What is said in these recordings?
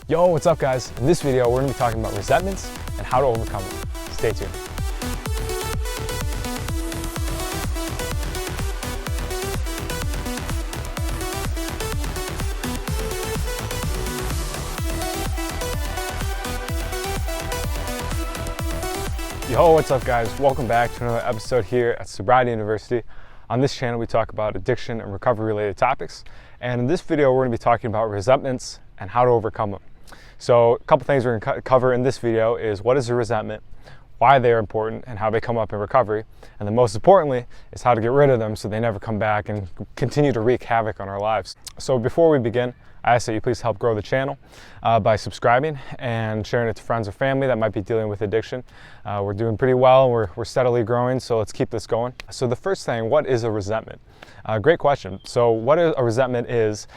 Yo, what's up guys? In this video, we're gonna be talking about resentments and how to overcome them. Stay tuned. Yo, what's up guys? Welcome back to another episode here at Sobriety University. On this channel, we talk about addiction and recovery related topics. And in this video, we're gonna be talking about resentments and how to overcome them. So a couple things we're going to cover in this video is what is a resentment, why they're important, and how they come up in recovery. And then most importantly is how to get rid of them so they never come back and continue to wreak havoc on our lives. So before we begin, I ask that you please help grow the channel by subscribing and sharing it to friends or family that might be dealing with addiction. We're doing pretty well, we're steadily growing, so let's keep this going. So the first thing, what is a resentment? Great question. So what a resentment is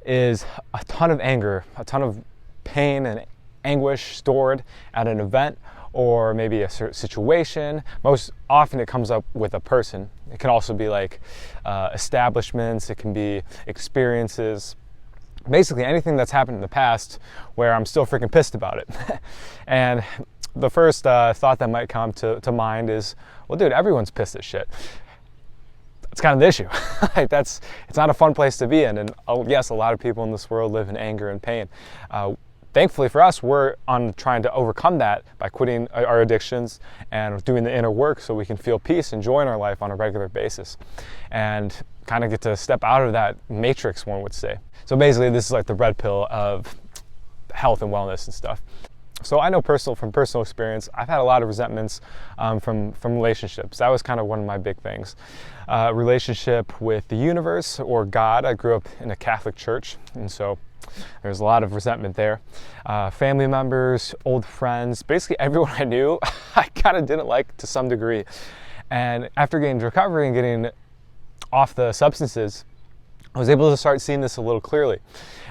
a ton of anger, a ton of pain and anguish stored at an event or maybe a situation. Most often it comes up with a person. It can also be like establishments, it can be experiences, basically anything that's happened in the past where I'm still freaking pissed about it. And the first thought that might come to mind is, well dude, everyone's pissed at shit. It's kind of the issue. It's not a fun place to be in. And yes, a lot of people in this world live in anger and pain. Thankfully for us, we're on trying to overcome that by quitting our addictions and doing the inner work so we can feel peace and joy in our life on a regular basis and kind of get to step out of that matrix, one would say. So basically this is like the red pill of health and wellness and stuff. So I know from personal experience, I've had a lot of resentments from relationships. That was kind of one of my big things. Relationship with the universe or God. I grew up in a Catholic church, and so there's a lot of resentment there. Family members, old friends, basically everyone I knew, I kind of didn't like to some degree. And after getting to recovery and getting off the substances, I was able to start seeing this a little clearly.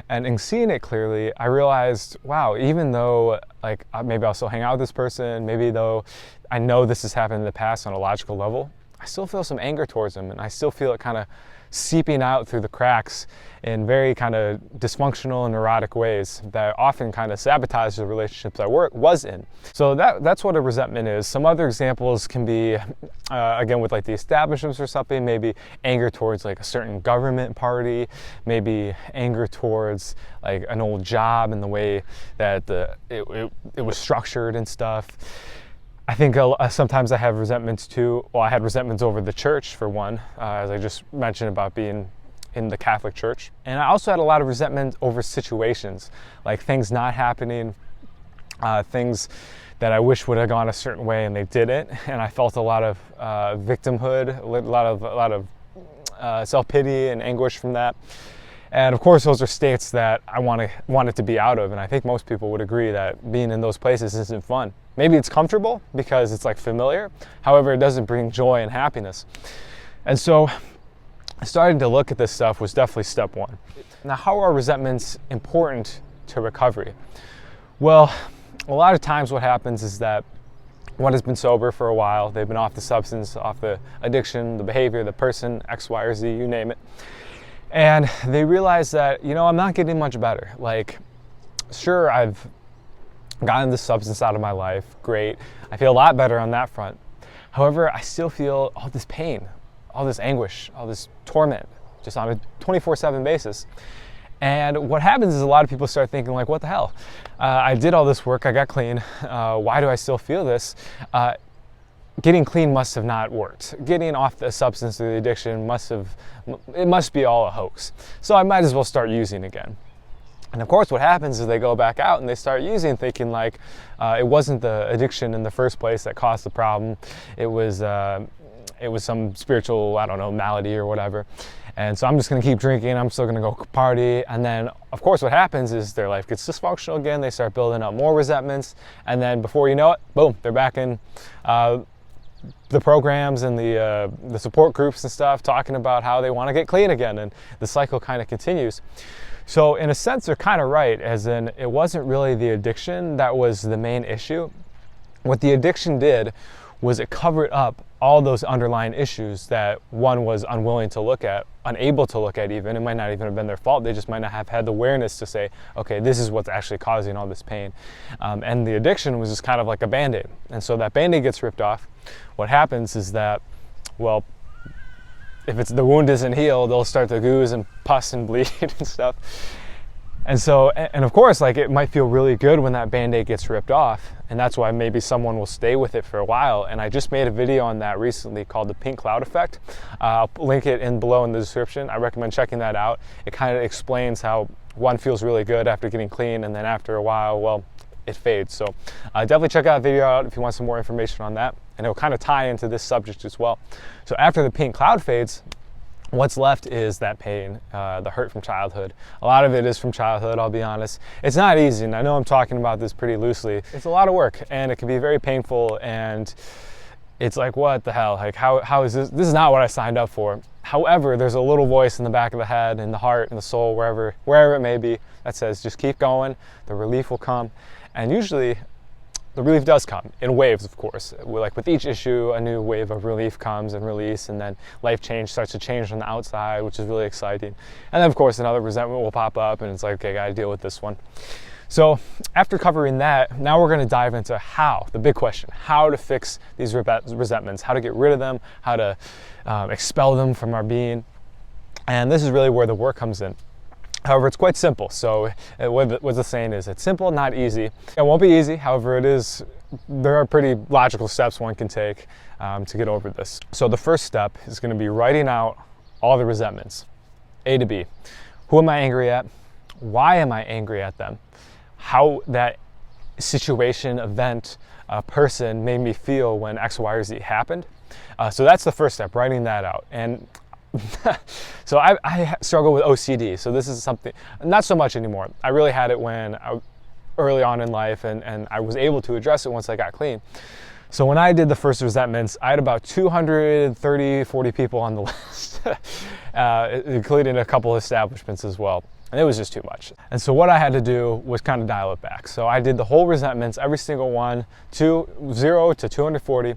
And in seeing it clearly, I realized, wow, even though like maybe I'll still hang out with this person, maybe though I know this has happened in the past on a logical level, I still feel some anger towards them, and I still feel it kind of seeping out through the cracks in very kind of dysfunctional and neurotic ways that often kind of sabotage the relationships I was in. So that's what a resentment is. Some other examples can be, again, with like the establishments or something, maybe anger towards like a certain government party, maybe anger towards like an old job and the way that it was structured and stuff. I think sometimes I have resentments too. Well, I had resentments over the church for one, as I just mentioned about being in the Catholic Church. And I also had a lot of resentment over situations, like things not happening, things that I wish would have gone a certain way and they didn't. And I felt a lot of victimhood, a lot of self-pity and anguish from that. And of course, those are states that I wanted to be out of. And I think most people would agree that being in those places isn't fun. Maybe it's comfortable because it's like familiar. However, it doesn't bring joy and happiness. And so starting to look at this stuff was definitely step one. Now, how are resentments important to recovery? Well, a lot of times what happens is that one has been sober for a while. They've been off the substance, off the addiction, the behavior, the person, X, Y, or Z, you name it. And they realize that, I'm not getting much better. Like, sure, I've gotten this substance out of my life, great. I feel a lot better on that front. However, I still feel all this pain, all this anguish, all this torment, just on a 24/7 basis. And what happens is a lot of people start thinking like, what the hell? I did all this work, I got clean. Why do I still feel this? Getting clean must have not worked. Getting off the substance or the addiction must be all a hoax. So I might as well start using again. And of course what happens is they go back out and they start using, thinking like it wasn't the addiction in the first place that caused the problem. It was some spiritual, malady or whatever. And so I'm just gonna keep drinking, I'm still gonna go party. And then of course what happens is their life gets dysfunctional again, they start building up more resentments. And then before you know it, boom, they're back in the programs and the support groups and stuff, talking about how they wanna get clean again. And the cycle kind of continues. So in a sense, they're kind of right, as in it wasn't really the addiction that was the main issue. What the addiction did was it covered up all those underlying issues that one was unwilling to look at, unable to look at even. It might not even have been their fault. They just might not have had the awareness to say, okay, this is what's actually causing all this pain. And the addiction was just kind of like a Band-Aid. And so that Band-Aid gets ripped off. What happens is that, well, if the wound isn't healed, they'll start to ooze and pus and bleed and stuff. And so, and of course, like, it might feel really good when that Band-Aid gets ripped off, and that's why maybe someone will stay with it for a while. And I just made a video on that recently called the pink cloud effect. I'll link it below in the description. I recommend checking that out. It kind of explains how one feels really good after getting clean, and then after a while, well, it fades. So definitely check that video out if you want some more information on that, and it'll kind of tie into this subject as well. So after the pink cloud fades, what's left is that pain, the hurt from childhood. A lot of it is from childhood, I'll be honest. It's not easy, and I know I'm talking about this pretty loosely. It's a lot of work, and it can be very painful, and it's like, what the hell? Like, how is this? This is not what I signed up for. However, there's a little voice in the back of the head, in the heart, in the soul, wherever it may be, that says, just keep going, the relief will come. And usually, the relief does come in waves, of course. Like with each issue, a new wave of relief comes and release, and then life change starts to change on the outside, which is really exciting. And then, of course, another resentment will pop up, and it's like, okay, I gotta deal with this one. So after covering that, now we're gonna dive into how, the big question, how to fix these resentments, how to get rid of them, how to expel them from our being. And this is really where the work comes in. However, it's quite simple. So what the saying is, it's simple, not easy. It won't be easy. However, there are pretty logical steps one can take to get over this. So the first step is going to be writing out all the resentments, A to B. Who am I angry at? Why am I angry at them? How that situation, event, person made me feel when X, Y, or Z happened. So that's the first step, writing that out. And so I struggle with OCD, so this is something, not so much anymore. I really had it early on in life, and I was able to address it once I got clean. So when I did the first resentments, I had about 230, 40 people on the list, including a couple establishments as well. And it was just too much. And so what I had to do was kind of dial it back. So I did the whole resentments, every single one, 0 to 240,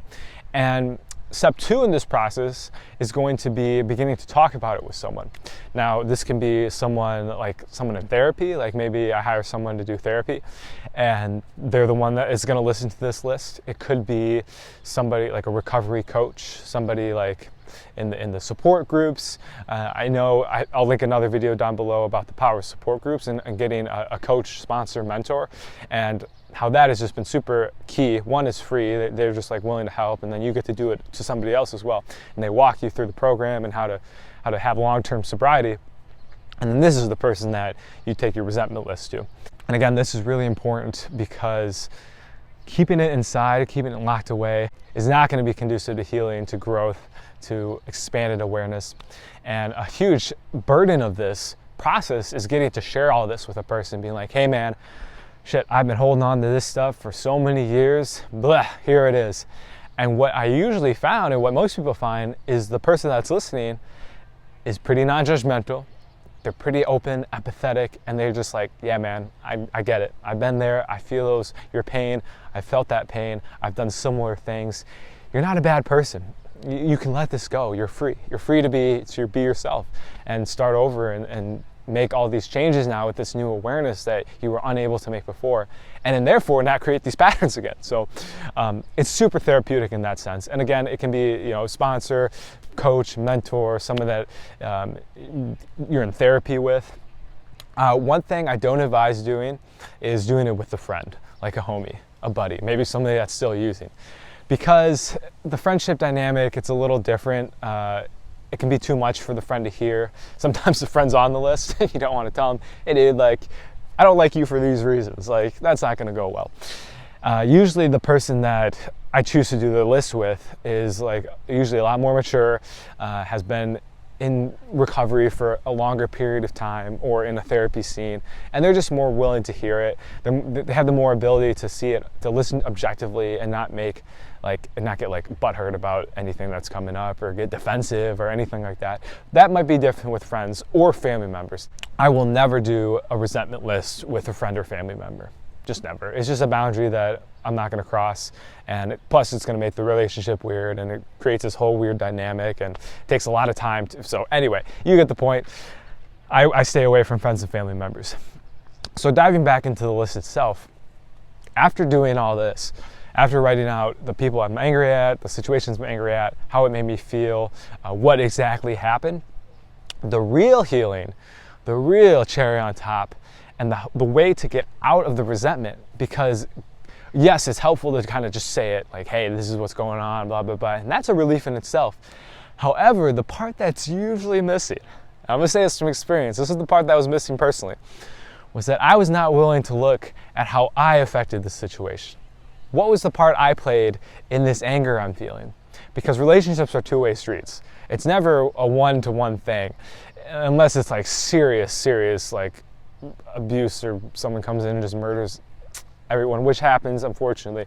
and step 2 in this process is going to be beginning to talk about it with someone. Now, this can be someone in therapy, like maybe I hire someone to do therapy and they're the one that is going to listen to this list. It could be somebody like a recovery coach, somebody like in the support groups. I'll link another video down below about the power of support groups and getting a coach, sponsor, mentor, and how that has just been super key. One is free, they're just like willing to help, and then you get to do it to somebody else as well. And they walk you through the program and how to have long-term sobriety. And then this is the person that you take your resentment list to. And again, this is really important because keeping it inside, keeping it locked away is not going to be conducive to healing, to growth, to expanded awareness. And a huge burden of this process is getting to share all this with a person, being like, hey man, shit, I've been holding on to this stuff for so many years, blah, here it is. And what I usually found, and what most people find, is the person that's listening is pretty non-judgmental. They're pretty open, empathetic, and they're just like, yeah man, I get it. I've been there, I feel your pain, I felt that pain, I've done similar things. You're not a bad person. You can let this go, you're free. You're free to be yourself and start over and make all these changes now with this new awareness that you were unable to make before, and then therefore not create these patterns again. So it's super therapeutic in that sense. And again, it can be sponsor, coach, mentor, someone that you're in therapy with. One thing I don't advise doing is doing it with a friend, like a homie, a buddy, maybe somebody that's still using, because the friendship dynamic, it's a little different. It can be too much for the friend to hear. Sometimes the friend's on the list and you don't want to tell them, hey dude, like, I don't like you for these reasons. Like, that's not going to go well. Usually the person that I choose to do the list with is like usually a lot more mature, has been in recovery for a longer period of time or in a therapy scene, and they're just more willing to hear it. They have the more ability to see it, to listen objectively and not get butthurt about anything that's coming up or get defensive or anything like that. That might be different with friends or family members. I will never do a resentment list with a friend or family member. just never. It's just a boundary that I'm not going to cross, and plus it's going to make the relationship weird, and it creates this whole weird dynamic, and it takes a lot of time so anyway, you get the point. I stay away from friends and family members. So diving back into the list itself, after doing all this, after writing out the people I'm angry at, the situations I'm angry at, how it made me feel, what exactly happened, the real healing, the real cherry on top, and the way to get out of the resentment, because yes, it's helpful to kind of just say it like, hey, this is what's going on, blah, blah, blah, and that's a relief in itself. However, the part that's usually missing, I'm gonna say this from experience, this is the part that was missing personally, was that I was not willing to look at how I affected the situation. What was the part I played in this anger I'm feeling? Because relationships are two-way streets. It's never a one-to-one thing, unless it's like serious like abuse, or someone comes in and just murders everyone, which happens, unfortunately.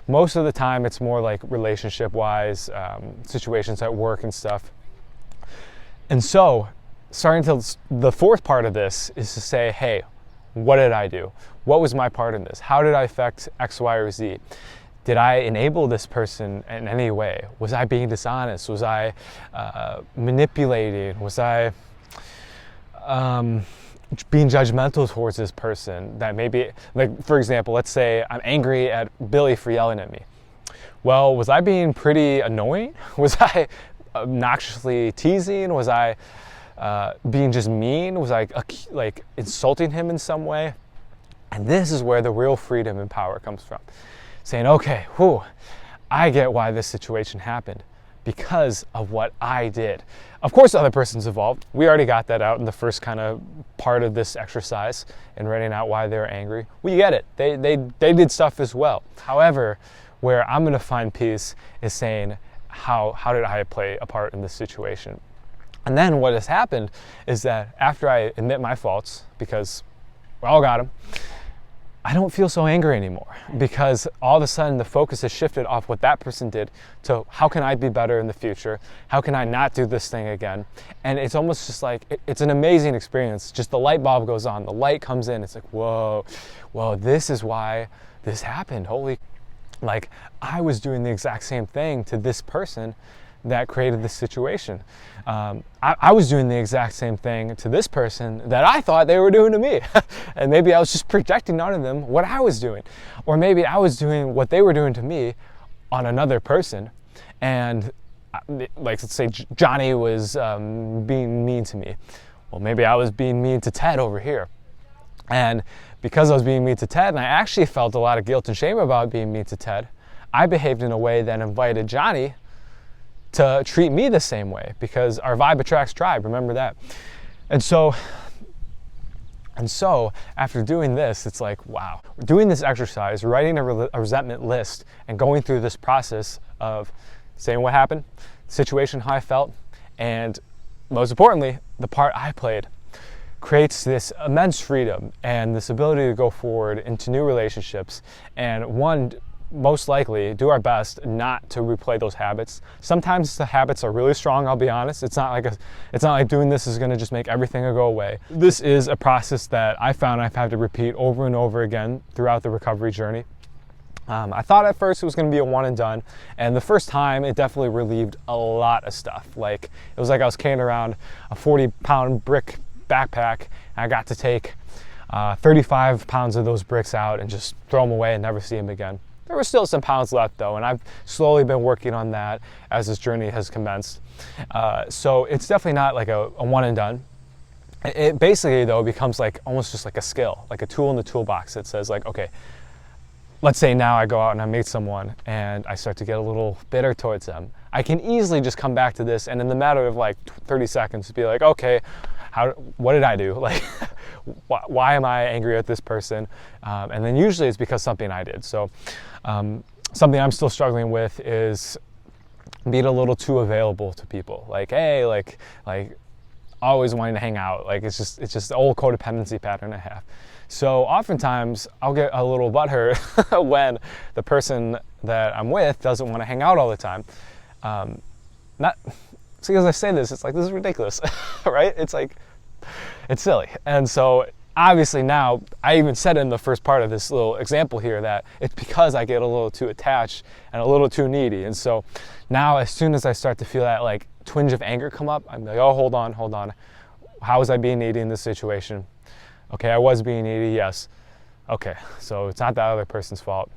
Most of the time it's more like relationship-wise, situations at work and stuff. And so, starting to the fourth part of this is to say, hey, what did I do? What was my part in this? How did I affect X, Y, or Z? Did I enable this person in any way? Was I being dishonest? Was I manipulating? Was I being judgmental towards this person? That maybe, like for example, let's say I'm angry at Billy for yelling at me. Well, was I being pretty annoying? Was I obnoxiously teasing? Was I being just mean? Was I like insulting him in some way? And this is where the real freedom and power comes from. Saying, okay, I get why this situation happened, because of what I did. Of course, the other person's involved. We already got that out in the first kind of part of this exercise in writing out why they were angry. We get it. They did stuff as well. However, where I'm going to find peace is saying, how did I play a part in this situation? And then what has happened is that after I admit my faults, because we all got them, I don't feel so angry anymore, because all of a sudden the focus has shifted off what that person did to how can I be better in the future? How can I not do this thing again? And it's almost just like, it's an amazing experience. Just the light bulb goes on, the light comes in. It's like, whoa, this is why this happened. Holy, like I was doing the exact same thing to this person that created this situation. I was doing the exact same thing to this person that I thought they were doing to me. And maybe I was just projecting onto them what I was doing. Or maybe I was doing what they were doing to me on another person. And like, let's say Johnny was being mean to me. Well, maybe I was being mean to Ted over here. And because I was being mean to Ted, and I actually felt a lot of guilt and shame about being mean to Ted, I behaved in a way that invited Johnny to treat me the same way, because our vibe attracts tribe, remember that. And so after doing this, it's like, wow, doing this exercise, writing a resentment list and going through this process of saying what happened, the situation, how I felt, and most importantly, the part I played, creates this immense freedom and this ability to go forward into new relationships, and most likely do our best not to replay those habits. Sometimes the habits are really strong, I'll be honest. It's not like doing this is going to just make everything go away. This is a process that I found I've had to repeat over and over again throughout the recovery journey. I thought at first it was going to be a one and done, and the first time it definitely relieved a lot of stuff. Like it was like I was carrying around a 40-pound brick backpack, and I got to take 35 pounds of those bricks out and just throw them away and never see them again. There were still some pounds left though, and I've slowly been working on that as this journey has commenced. So it's definitely not like a one and done. It basically though becomes like almost just like a skill, like a tool in the toolbox that says like, okay, let's say now I go out and I meet someone and I start to get a little bitter towards them. I can easily just come back to this and in the matter of like 30 seconds be like, okay, what did I do? Like, why am I angry at this person? And then usually it's because something I did. So something I'm still struggling with is being a little too available to people. Like, hey, like always wanting to hang out. Like it's just the old codependency pattern I have. So oftentimes I'll get a little butthurt when the person that I'm with doesn't want to hang out all the time. See, as I say this, it's like, this is ridiculous, right? It's like, it's silly. And so obviously now, I even said in the first part of this little example here that it's because I get a little too attached and a little too needy. And so now as soon as I start to feel that like twinge of anger come up, I'm like, oh, hold on. How was I being needy in this situation? Okay, I was being needy, yes. Okay, so it's not that other person's fault.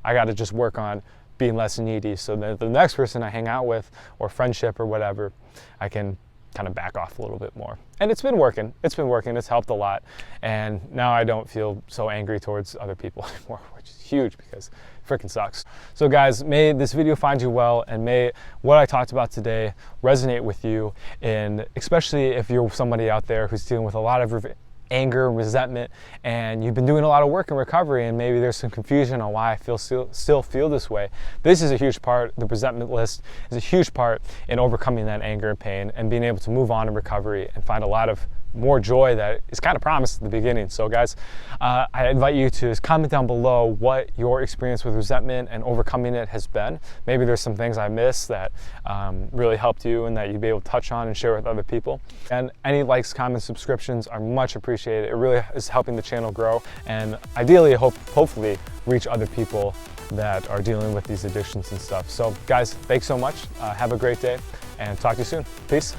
I got to just work on being less needy so that the next person I hang out with or friendship or whatever, I can kind of back off a little bit more. And it's been working. It's helped a lot. And now I don't feel so angry towards other people anymore, which is huge because it freaking sucks. So guys, may this video find you well, and may what I talked about today resonate with you, and especially if you're somebody out there who's dealing with a lot of anger and resentment, and you've been doing a lot of work in recovery, and maybe there's some confusion on why I still feel this way. This is a huge part. The resentment list is a huge part in overcoming that anger and pain and being able to move on in recovery and find a lot of more joy that is kind of promised at the beginning. So guys, I invite you to comment down below what your experience with resentment and overcoming it has been. Maybe there's some things I missed that really helped you and that you'd be able to touch on and share with other people. And any likes, comments, subscriptions are much appreciated. It really is helping the channel grow, and ideally hopefully reach other people that are dealing with these addictions and stuff. So guys, thanks so much. Have a great day, and talk to you soon. Peace.